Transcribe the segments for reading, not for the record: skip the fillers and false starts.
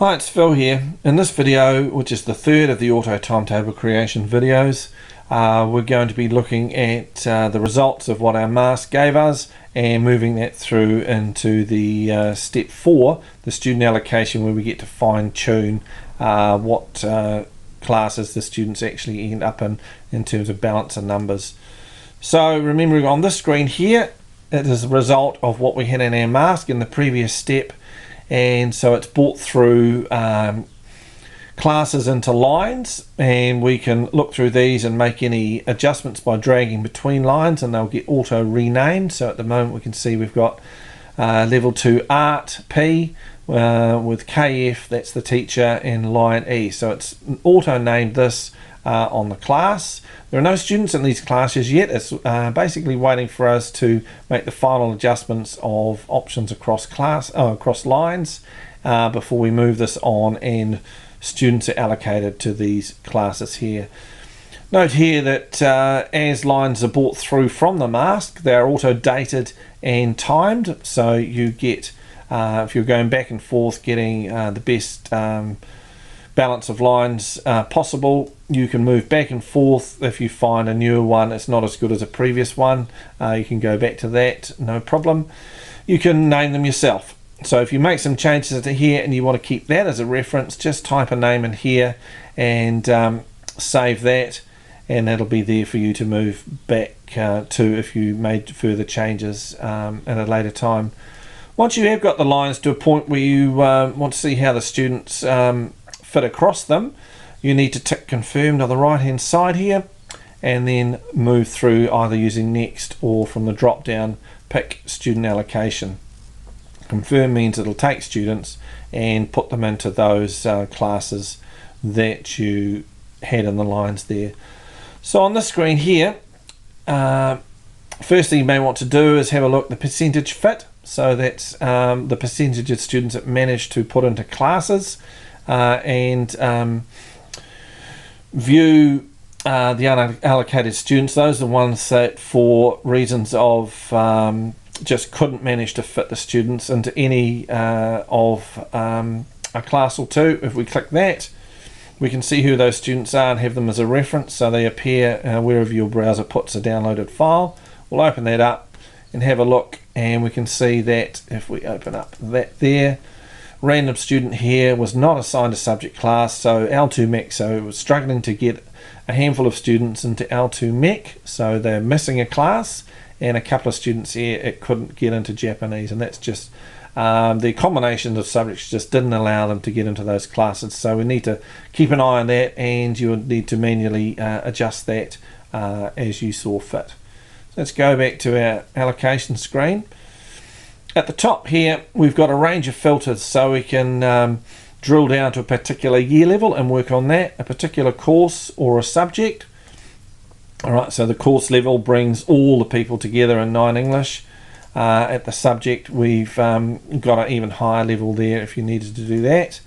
Hi, it's Phil here. In this video, which is the third of the auto timetable creation videos, we're going to be looking at the results of what our mask gave us and moving that through into the step 4, the student allocation, where we get to fine tune what classes the students actually end up in terms of balance and numbers. So remembering on this screen here, it is a result of what we had in our mask in the previous step. And so it's brought through classes into lines, and we can look through these and make any adjustments by dragging between lines, and they'll get auto renamed. So at the moment we can see we've got level 2 art P with KF, that's the teacher, and line E. So it's auto named this on the class. There are no students in these classes yet. It's basically waiting for us to make the final adjustments of options across lines before we move this on and students are allocated to these classes here. Note here that as lines are brought through from the mask, they're auto dated and timed, so you get, if you're going back and forth getting the best balance of lines possible, you can move back and forth. If you find a newer one it's not as good as a previous one, you can go back to that, no problem. You can name them yourself. So if you make some changes to here and you want to keep that as a reference, just type a name in here and save that, and that'll be there for you to move back to if you made further changes at a later time. Once you have got the lines to a point where you want to see how the students fit across them, you need to tick confirmed on the right hand side here and then move through either using next or from the drop down pick student allocation. Confirm means it'll take students and put them into those classes that you had in the lines there. So on this screen here, first thing you may want to do is have a look at the percentage fit. So that's the percentage of students that managed to put into classes, and view the unallocated students. Those are the ones that for reasons of just couldn't manage to fit the students into any of a class or two. If we click that, we can see who those students are and have them as a reference, so they appear wherever your browser puts a downloaded file. We'll open that up and have a look, and we can see that if we open up that there, random student here was not assigned a subject class, so L2 MEC, so it was struggling to get a handful of students into L2 MEC, so they're missing a class, and a couple of students here it couldn't get into Japanese, and that's just the combinations of subjects just didn't allow them to get into those classes. So we need to keep an eye on that, and you'll need to manually adjust that as you saw fit. So let's go back to our allocation screen. At the top here we've got a range of filters, so we can drill down to a particular year level and work on that, a particular course or a subject. Alright, so the course level brings all the people together in 9 English. At the subject we've got an even higher level there if you needed to do that.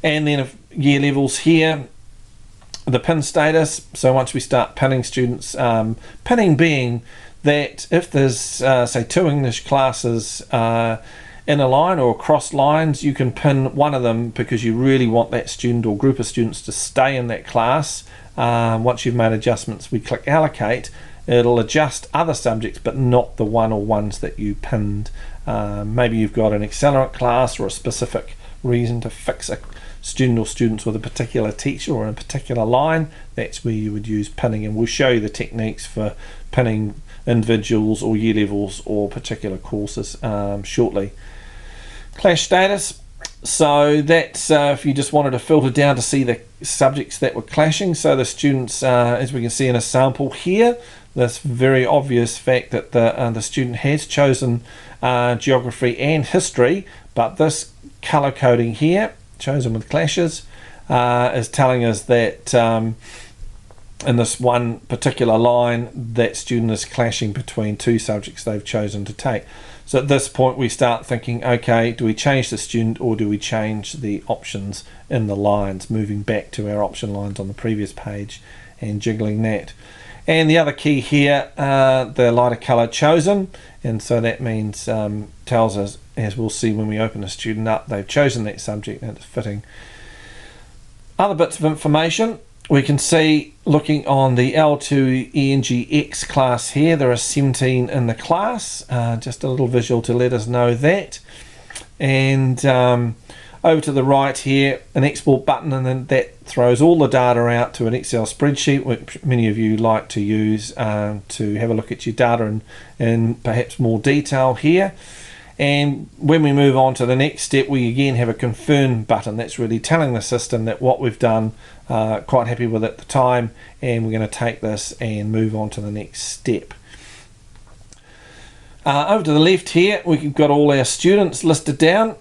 And then year levels here, the pin status. So once we start pinning students, pinning being that if there's say 2 English classes in a line or across lines, you can pin one of them because you really want that student or group of students to stay in that class. Once you've made adjustments, we click allocate, it'll adjust other subjects but not the one or ones that you pinned. Maybe you've got an accelerant class or a specific reason to fix a student or students with a particular teacher or in a particular line. That's where you would use pinning, and we'll show you the techniques for pinning individuals or year levels or particular courses shortly. Clash status, so that's if you just wanted to filter down to see the subjects that were clashing. So the students, as we can see in a sample here, this very obvious fact that the student has chosen geography and history, but this color coding here, chosen with clashes, is telling us that in this one particular line that student is clashing between 2 subjects they've chosen to take. So at this point we start thinking, okay, do we change the student or do we change the options in the lines, moving back to our option lines on the previous page and jiggling that. And the other key here, the lighter colour chosen, and so that means tells us, as we'll see when we open a student up, they've chosen that subject and it's fitting. Other bits of information we can see looking on the L2 ENGX class here, there are 17 in the class, just a little visual to let us know that. And over to the right here, an export button, and then that throws all the data out to an Excel spreadsheet, which many of you like to use to have a look at your data in perhaps more detail here. And when we move on to the next step, we again have a confirm button. That's really telling the system that what we've done, quite happy with at the time, and we're going to take this and move on to the next step. Over to the left here, we've got all our students listed down.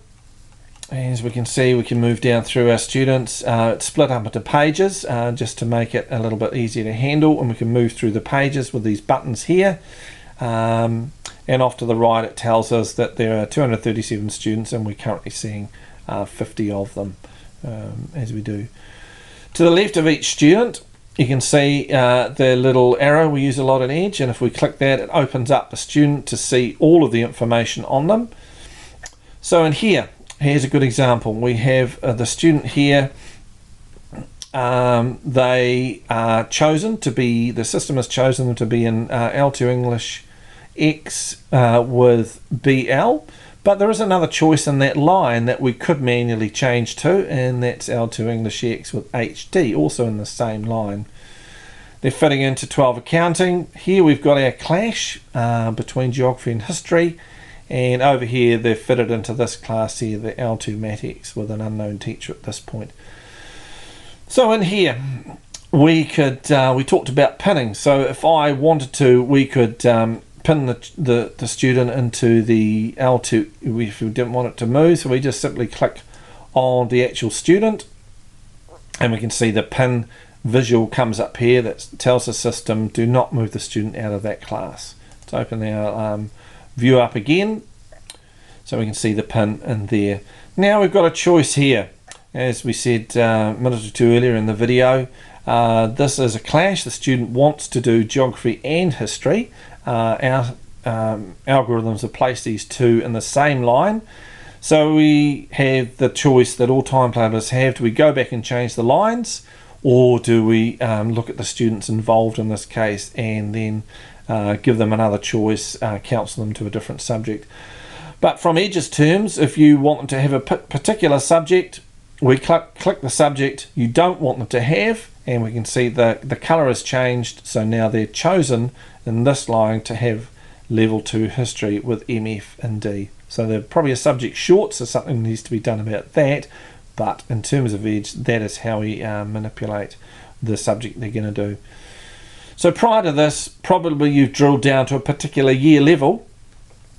As we can see, we can move down through our students. It's split up into pages just to make it a little bit easier to handle, and we can move through the pages with these buttons here. And off to the right, it tells us that there are 237 students, and we're currently seeing 50 of them as we do. To the left of each student, you can see the little arrow we use a lot in Edge, and if we click that, it opens up the student to see all of the information on them. So in here, here's a good example. We have the student here. They are chosen to be, the system has chosen them to be in L2 English X with BL, but there is another choice in that line that we could manually change to, and that's L2 English X with HD, also in the same line. They're fitting into 12 accounting. Here we've got our clash between geography and history, and over here they're fitted into this class here, the L2 Mat X with an unknown teacher at this point. So in here we could we talked about pinning, so if I wanted to, we could pin the student into the L2 if we didn't want it to move. So we just simply click on the actual student, and we can see the pin visual comes up here that tells the system do not move the student out of that class. Let's open our view up again so we can see the pin in there. Now we've got a choice here, as we said a minute or two earlier in the video. This is a clash. The student wants to do geography and history. Our algorithms have placed these two in the same line, so we have the choice that all timetablers have. Do we go back and change the lines, or do we look at the students involved in this case and then give them another choice, counsel them to a different subject? But from Edge's terms, if you want them to have a particular subject, we click the subject you don't want them to have, and we can see the colour has changed, so now they're chosen in this line to have level 2 history with MF and D. So they're probably a subject short, so something needs to be done about that, but in terms of Edge, that is how we manipulate the subject they're going to do. So prior to this, probably you've drilled down to a particular year level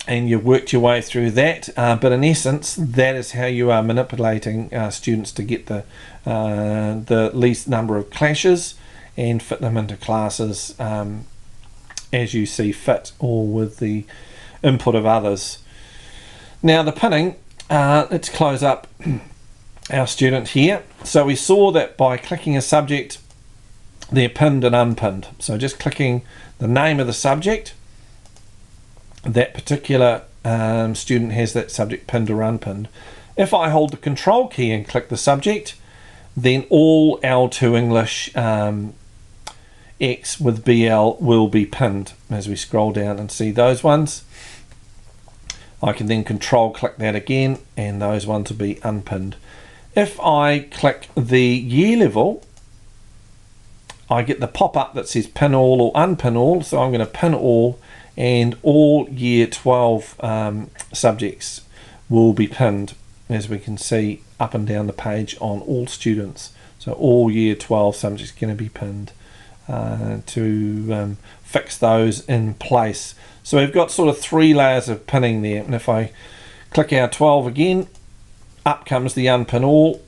and you've worked your way through that, but in essence that is how you are manipulating students to get the least number of clashes and fit them into classes as you see fit, or with the input of others. Now the pinning, let's close up our student here. So we saw that by clicking a subject they're pinned and unpinned. So just clicking the name of the subject, that particular student has that subject pinned or unpinned. If I hold the control key and click the subject, then all L2 English X with BL will be pinned. As we scroll down and see those ones, I can then control click that again and those ones will be unpinned. If I click the year level, I get the pop-up that says pin all or unpin all, so I'm going to pin all, and all year 12 subjects will be pinned, as we can see up and down the page on all students. So all year 12 subjects are going to be pinned to fix those in place. So we've got sort of 3 layers of pinning there, and if I click our 12 again, up comes the unpin all,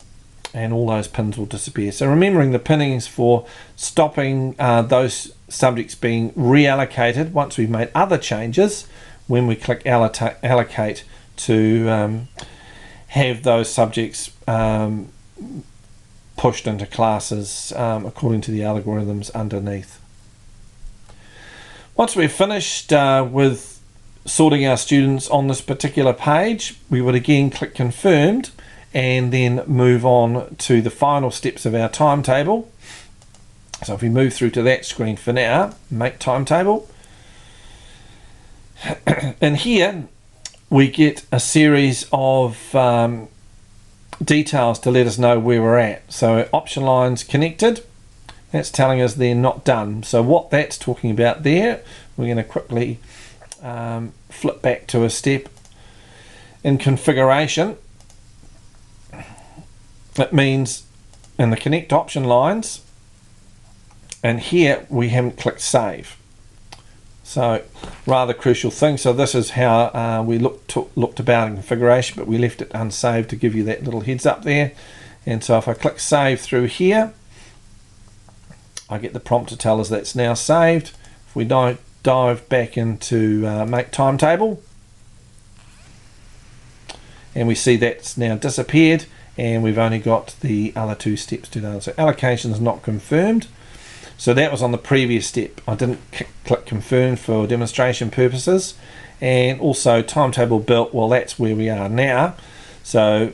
and all those pins will disappear. So remembering the pinning is for stopping those subjects being reallocated once we've made other changes, when we click allocate to have those subjects pushed into classes according to the algorithms underneath. Once we've finished with sorting our students on this particular page, we would again click confirmed and then move on to the final steps of our timetable. So if we move through to that screen for now, make timetable. And here we get a series of details to let us know where we're at. So option lines connected, that's telling us they're not done. So what that's talking about there, we're going to quickly flip back to a step in configuration. It means in the connect option lines, and here we haven't clicked save. So rather crucial thing. So this is how we looked about in configuration, but we left it unsaved to give you that little heads up there. And so if I click save through here, I get the prompt to tell us that's now saved. If we dive back into make timetable, and we see that's now disappeared, and we've only got the other two steps to do. So allocation is not confirmed. So that was on the previous step. I didn't click confirm for demonstration purposes. And also timetable built, well, that's where we are now. So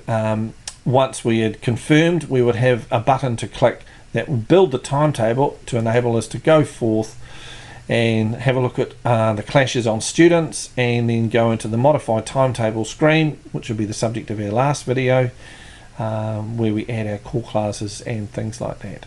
once we had confirmed, we would have a button to click that will build the timetable to enable us to go forth and have a look at the clashes on students, and then go into the modified timetable screen, which will be the subject of our last video, where we add our core classes and things like that.